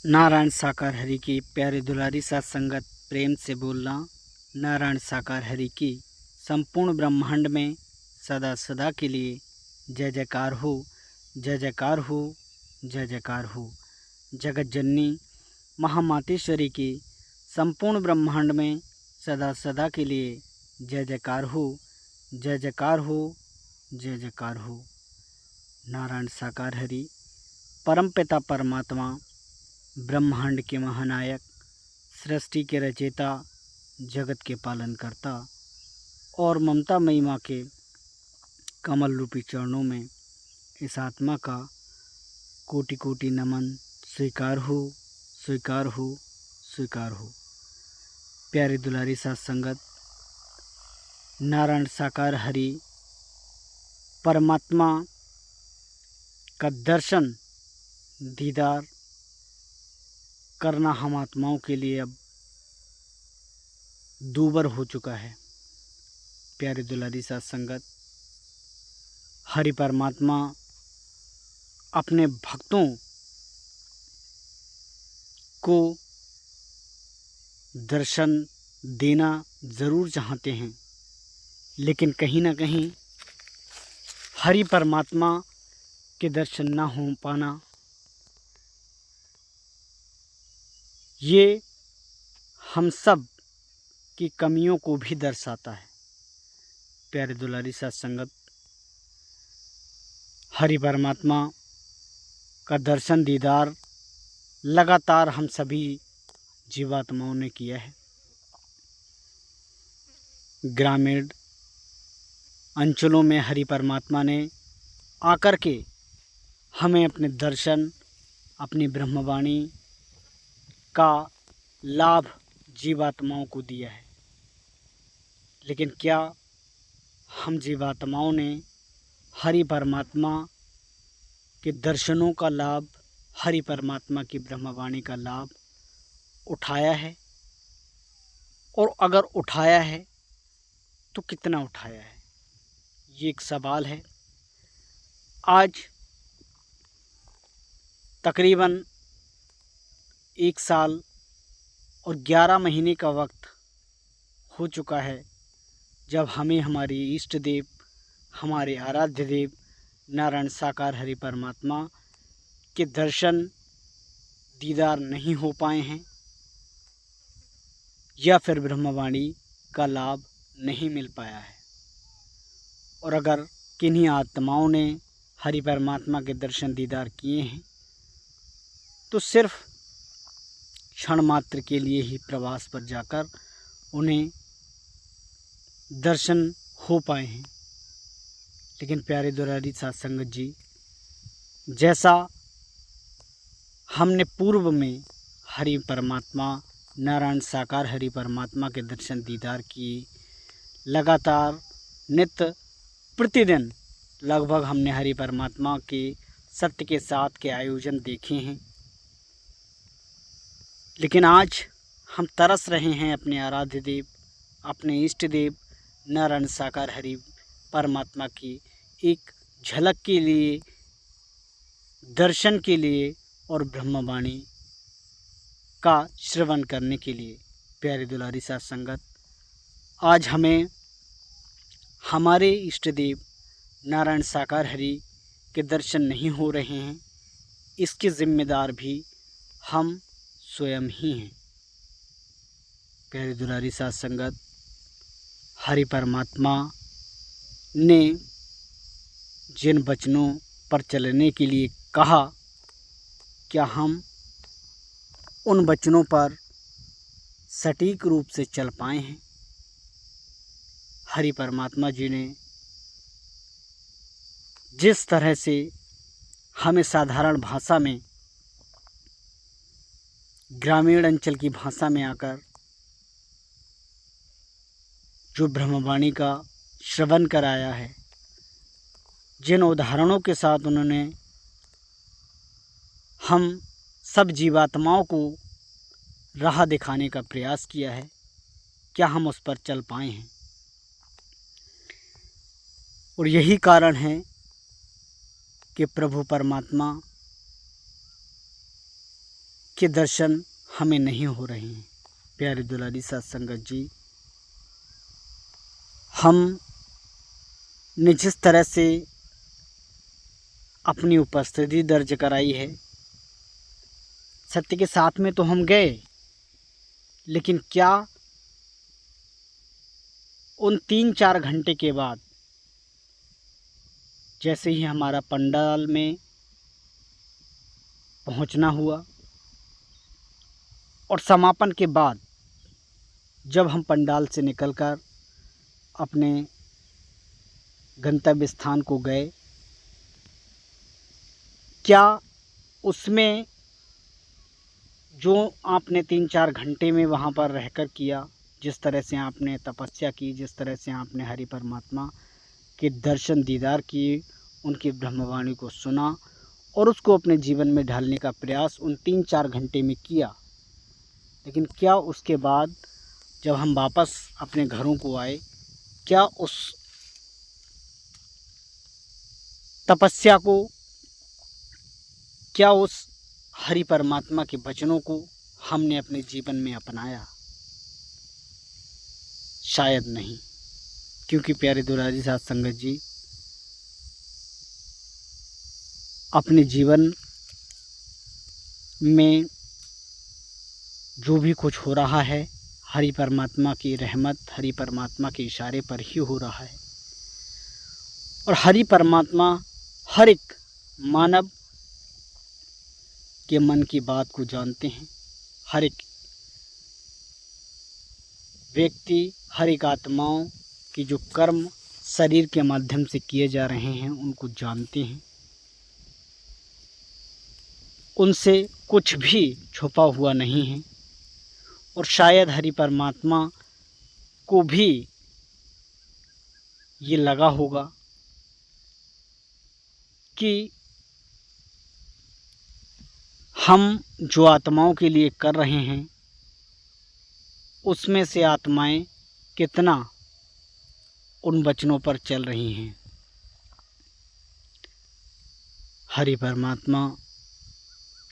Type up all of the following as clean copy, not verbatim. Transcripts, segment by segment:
नारायण साकार हरि की प्यारे दुलारी साथ संगत प्रेम से बोलना। नारायण साकार हरि की संपूर्ण ब्रह्मांड में सदा सदा के लिए जय जयकार हो, जय जयकार हो, जय जयकार हो। जगत जननी महामातेश्वरी की संपूर्ण ब्रह्मांड में सदा सदा के लिए जय जयकार हो, जय जयकार हो, जय जयकार हो। नारायण साकार हरि परमपिता परमात्मा, ब्रह्मांड के महानायक, सृष्टि के रचयिता, जगत के पालन करता और ममता मई माँ के कमल रूपी चरणों में इस आत्मा का कोटि कोटि नमन स्वीकार हो, स्वीकार हो, स्वीकार हो। प्यारे दुलारी साथ संगत, नारायण साकार हरि परमात्मा का दर्शन दीदार करना हम आत्माओं के लिए अब दूभर हो चुका है। प्यारे दुलारी साथ संगत, हरि परमात्मा अपने भक्तों को दर्शन देना ज़रूर चाहते हैं, लेकिन कहीं ना कहीं हरि परमात्मा के दर्शन ना हो पाना ये हम सब की कमियों को भी दर्शाता है। प्यारे दुलारी साथ संगत, हरि परमात्मा का दर्शन दीदार लगातार हम सभी जीवात्माओं ने किया है। ग्रामीण अंचलों में हरि परमात्मा ने आकर के हमें अपने दर्शन, अपनी ब्रह्मवाणी का लाभ जीवात्माओं को दिया है। लेकिन क्या हम जीवात्माओं ने हरि परमात्मा के दर्शनों का लाभ, हरि परमात्मा की ब्रह्मवाणी का लाभ उठाया है? और अगर उठाया है तो कितना उठाया है, ये एक सवाल है। आज तकरीबन 1 साल और 11 महीने का वक्त हो चुका है जब हमें हमारे इष्ट देव, हमारे आराध्य देव नारायण साकार हरि परमात्मा के दर्शन दीदार नहीं हो पाए हैं या फिर ब्रह्मवाणी का लाभ नहीं मिल पाया है। और अगर किन्हीं आत्माओं ने हरि परमात्मा के दर्शन दीदार किए हैं तो सिर्फ क्षण मात्र के लिए ही प्रवास पर जाकर उन्हें दर्शन हो पाए हैं। लेकिन प्यारे दुलारी साथ संगत जी, जैसा हमने पूर्व में हरि परमात्मा, नारायण साकार हरि परमात्मा के दर्शन दीदार किए, लगातार नित्य प्रतिदिन लगभग हमने हरि परमात्मा के सत्य के साथ के आयोजन देखे हैं। लेकिन आज हम तरस रहे हैं अपने आराध्य देव, अपने इष्ट देव नारायण साकार हरि परमात्मा की एक झलक के लिए, दर्शन के लिए और ब्रह्मवाणी का श्रवण करने के लिए। प्यारे दुलारी साथ संगत, आज हमें हमारे इष्ट देव नारायण साकार हरि के दर्शन नहीं हो रहे हैं, इसके जिम्मेदार भी हम स्वयं ही हैं। प्यारे दुलारी साथ संगत, हरि परमात्मा ने जिन वचनों पर चलने के लिए कहा, क्या हम उन वचनों पर सटीक रूप से चल पाए हैं? हरि परमात्मा जी ने जिस तरह से हमें साधारण भाषा में, ग्रामीण अंचल की भाषा में आकर जो ब्रह्मवाणी का श्रवण कराया है, जिन उदाहरणों के साथ उन्होंने हम सब जीवात्माओं को राह दिखाने का प्रयास किया है, क्या हम उस पर चल पाए हैं? और यही कारण है कि प्रभु परमात्मा के दर्शन हमें नहीं हो रहे हैं। प्यारे दुलारी साथ संगत जी, हमने जिस तरह से अपनी उपस्थिति दर्ज कराई है, सत्य के साथ में तो हम गए, लेकिन क्या उन 3-4 घंटे के बाद जैसे ही हमारा पंडाल में पहुंचना हुआ और समापन के बाद जब हम पंडाल से निकलकर अपने गंतव्य स्थान को गए, क्या उसमें जो आपने 3-4 घंटे में वहाँ पर रहकर किया, जिस तरह से आपने तपस्या की, जिस तरह से आपने हरि परमात्मा के दर्शन दीदार किए, उनकी ब्रह्मवाणी को सुना और उसको अपने जीवन में ढालने का प्रयास उन 3-4 घंटे में किया, लेकिन क्या उसके बाद जब हम वापस अपने घरों को आए, क्या उस तपस्या को, क्या उस हरि परमात्मा के वचनों को हमने अपने जीवन में अपनाया? शायद नहीं। क्योंकि प्यारे दुलारी साथ संगत जी, अपने जीवन में जो भी कुछ हो रहा है, हरि परमात्मा की रहमत, हरि परमात्मा के इशारे पर ही हो रहा है। और हरि परमात्मा हर एक मानव के मन की बात को जानते हैं। हर एक व्यक्ति, हर एक आत्माओं की जो कर्म शरीर के माध्यम से किए जा रहे हैं, उनको जानते हैं। उनसे कुछ भी छुपा हुआ नहीं है। और शायद हरि परमात्मा को भी ये लगा होगा कि हम जो आत्माओं के लिए कर रहे हैं, उसमें से आत्माएं कितना उन वचनों पर चल रही हैं। हरि परमात्मा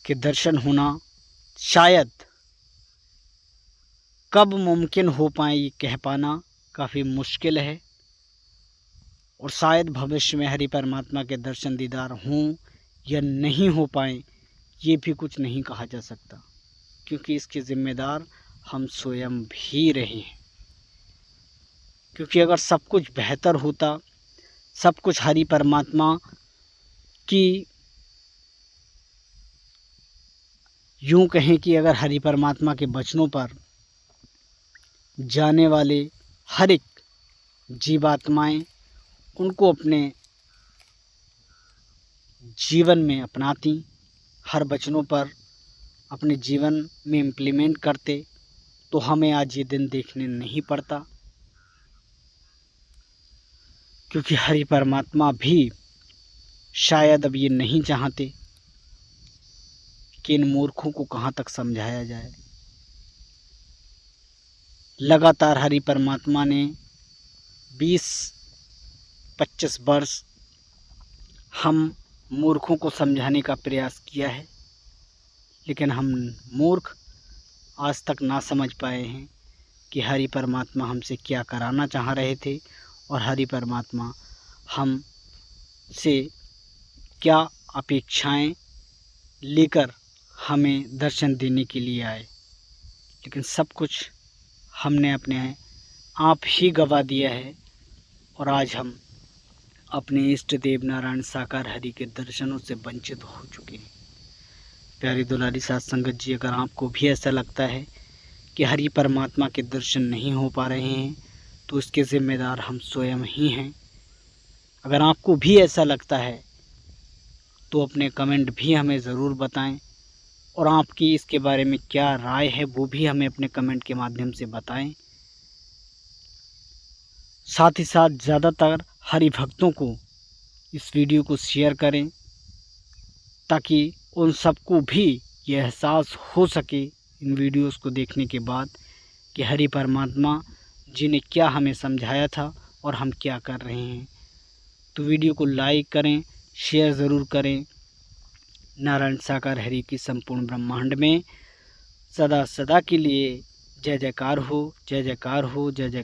के दर्शन होना शायद कब मुमकिन हो पाए, ये कह पाना काफ़ी मुश्किल है। और शायद भविष्य में हरि परमात्मा के दर्शन दीदार हों या नहीं हो पाए, ये भी कुछ नहीं कहा जा सकता, क्योंकि इसके ज़िम्मेदार हम स्वयं भी रहे हैं। क्योंकि अगर सब कुछ बेहतर होता, सब कुछ हरि परमात्मा की, यूँ कहें कि अगर हरि परमात्मा के वचनों पर जाने वाले हर एक जीवात्माएं उनको अपने जीवन में अपनाती, हर वचनों पर अपने जीवन में इम्प्लीमेंट करते, तो हमें आज ये दिन देखने नहीं पड़ता। क्योंकि हरि परमात्मा भी शायद अब ये नहीं चाहते कि इन मूर्खों को कहाँ तक समझाया जाए। लगातार हरि परमात्मा ने 20-25 वर्ष हम मूर्खों को समझाने का प्रयास किया है, लेकिन हम मूर्ख आज तक ना समझ पाए हैं कि हरि परमात्मा हमसे क्या कराना चाह रहे थे और हरि परमात्मा हम से क्या अपेक्षाएं लेकर हमें दर्शन देने के लिए आए। लेकिन सब कुछ हमने अपने आप ही गवा दिया है और आज हम अपने इष्ट देव नारायण साकार हरि के दर्शनों से वंचित हो चुके हैं। प्यारी दुलारी साथ संगत जी, अगर आपको भी ऐसा लगता है कि हरि परमात्मा के दर्शन नहीं हो पा रहे हैं, तो इसके ज़िम्मेदार हम स्वयं ही हैं। अगर आपको भी ऐसा लगता है तो अपने कमेंट भी हमें ज़रूर बताएं और आपकी इसके बारे में क्या राय है वो भी हमें अपने कमेंट के माध्यम से बताएं। साथ ही साथ ज़्यादातर हरि भक्तों को इस वीडियो को शेयर करें, ताकि उन सबको भी ये एहसास हो सके इन वीडियोस को देखने के बाद कि हरि परमात्मा जी ने क्या हमें समझाया था और हम क्या कर रहे हैं। तो वीडियो को लाइक करें, शेयर ज़रूर करें, नारायण साकार हरि की संपूर्ण ब्रह्मांड में सदा सदा के लिए जय जयकार हो, जय जयकार हो, जय जय।